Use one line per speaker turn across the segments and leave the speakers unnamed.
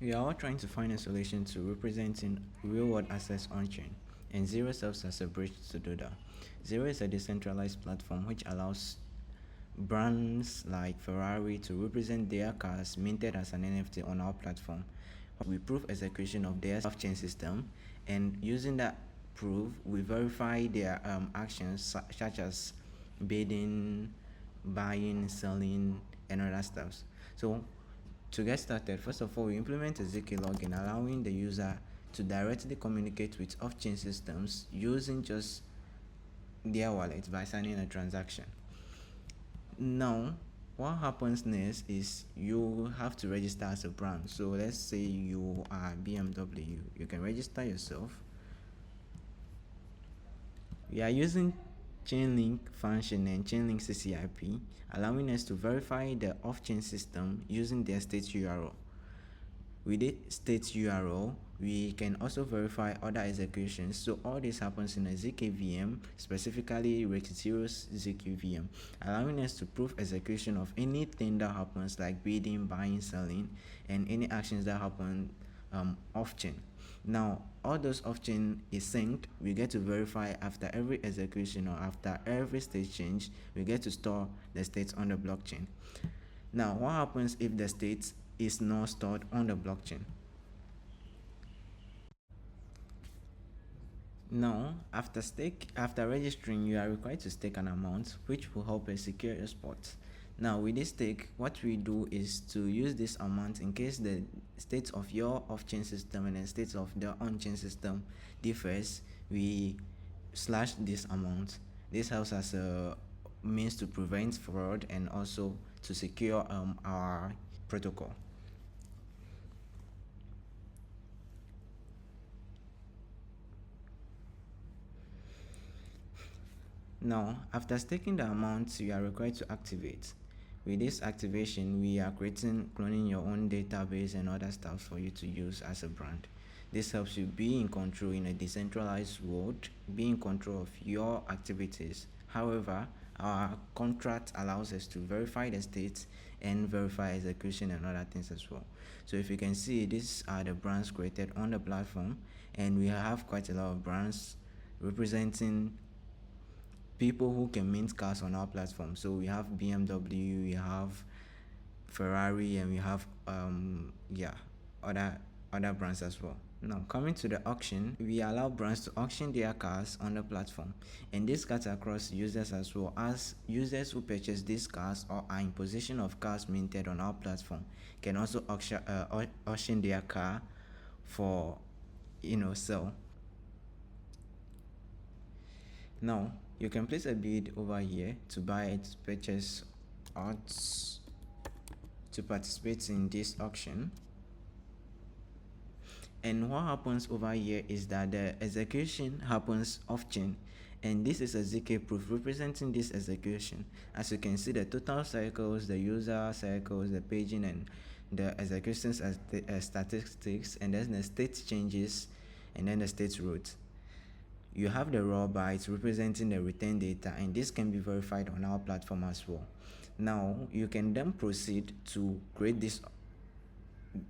We are all trying to find a solution to representing real-world assets on-chain, and Zero serves as a bridge to do that. Zero is a decentralized platform which allows brands like Ferrari to represent their cars minted as an NFT on our platform. We prove execution of their off-chain system, and using that proof, we verify their actions such as bidding, buying, selling, and other stuff. So to get started, first of all, we implement a ZK login, allowing the user to directly communicate with off-chain systems using just their wallet by signing a transaction. Now, what happens next is you have to register as a brand. So let's say you are BMW, you can register yourself. We are using Chainlink function and Chainlink CCIP, allowing us to verify the off-chain system using their state URL. With the state URL, we can also verify other executions. So all this happens in a ZK VM, specifically Rex0's ZK VM, allowing us to prove execution of anything that happens like bidding, buying, selling, and any actions that happen off-chain. Now, all those off-chain is synced. We get to verify after every execution or after every state change. We get to store the states on the blockchain. Now, what happens if the state is not stored on the blockchain? Now, after registering, you are required to stake an amount, which will help us secure your spot. Now, with this stake, what we do is to use this amount in case the state of your off-chain system and the state of the on-chain system differs. We slash this amount. This helps as a means to prevent fraud and also to secure our protocol. Now, after staking the amount, you are required to activate. With this activation, we are cloning your own database and other stuff for you to use as a brand. This helps you be in control in a decentralized world, be in control of your activities. However, our contract allows us to verify the state and verify execution and other things as well. So if you can see, these are the brands created on the platform, and we have quite a lot of brands representing people who can mint cars on our platform. So we have BMW, we have Ferrari, and we have other brands as well. Now, coming to the auction, we allow brands to auction their cars on the platform, and this cuts across users as well, as users who purchase these cars or are in possession of cars minted on our platform can also auction their car for sell. Now, you can place a bid over here to buy it, purchase odds to participate in this auction. And what happens over here is that the execution happens off-chain, and this is a ZK proof representing this execution. As you can see, the total cycles, the user cycles, the paging, and the executions as statistics, and then the state changes, and then the state route. You have the raw bytes representing the return data, and this can be verified on our platform as well. Now, you can then proceed to create this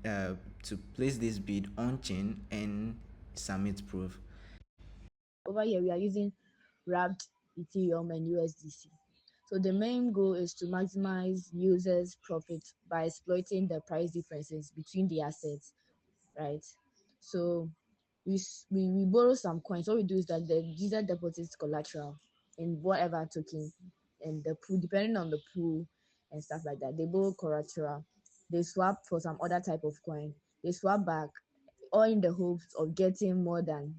to place this bid on chain and submit proof.
Over here, we are using wrapped Ethereum and USDC. So the main goal is to maximize users' profit by exploiting the price differences between the assets, right? So we borrow some coins. What we do is that the user deposits collateral in whatever token, and the pool, depending on the pool and stuff like that, they borrow collateral. They swap for some other type of coin. They swap back, all in the hopes of getting more than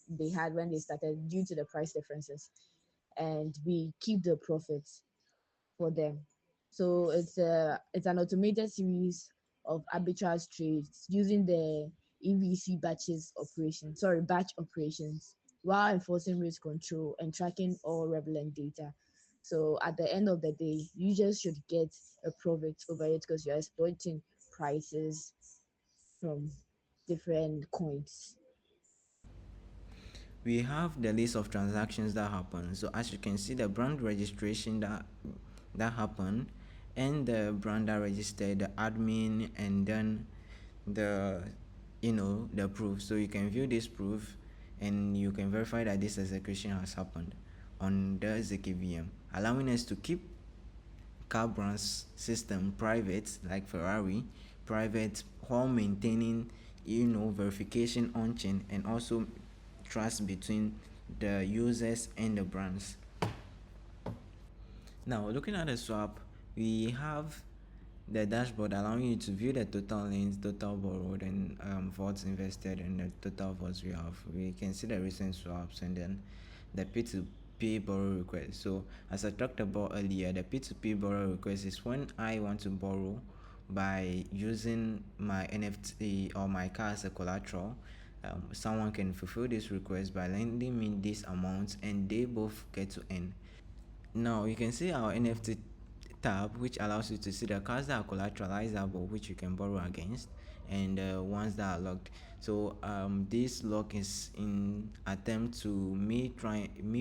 they had when they started due to the price differences, and we keep the profits for them. So it's an automated series of arbitrage trades using the EVC batch operations, while enforcing risk control and tracking all relevant data. So at the end of the day, users should get a profit over it because you're exploiting prices from different coins.
We have the list of transactions that happen. So as you can see, the brand registration that happened, and the brand that registered, the admin, and then the the proof. So you can view this proof and you can verify that this execution has happened on the ZKVM, allowing us to keep car brands system private, like Ferrari private, while maintaining verification on chain and also trust between the users and the brands. Now, looking at the swap, we have the dashboard allowing you to view the total lanes, total borrowed, and votes invested, and the total votes we have. We can see the recent swaps and then the P2P borrow request. So, as I talked about earlier, the P2P borrow request is when I want to borrow by using my NFT or my car as a collateral. Someone can fulfill this request by lending me this amount, and they both get to earn. Now you can see our NFT tab, which allows you to see the cards that are collateralizable, which you can borrow against, and the ones that are locked. So this lock is in attempt to me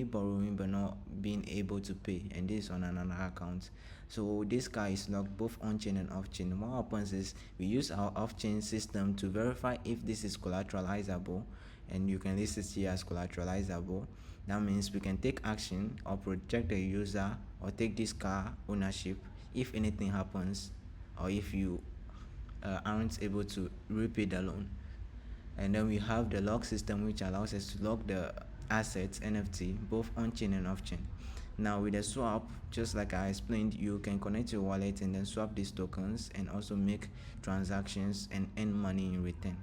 borrowing but not being able to pay, and this is on another account. So this car is locked both on chain and off chain. What happens is we use our off chain system to verify if this is collateralizable, and you can list it here as collateralizable. That means we can take action or protect the user or take this car ownership if anything happens, or if you aren't able to repay the loan. And then we have the lock system, which allows us to lock the assets NFT both on chain and off chain. Now with the swap, just like I explained, you can connect your wallet and then swap these tokens and also make transactions and earn money in return.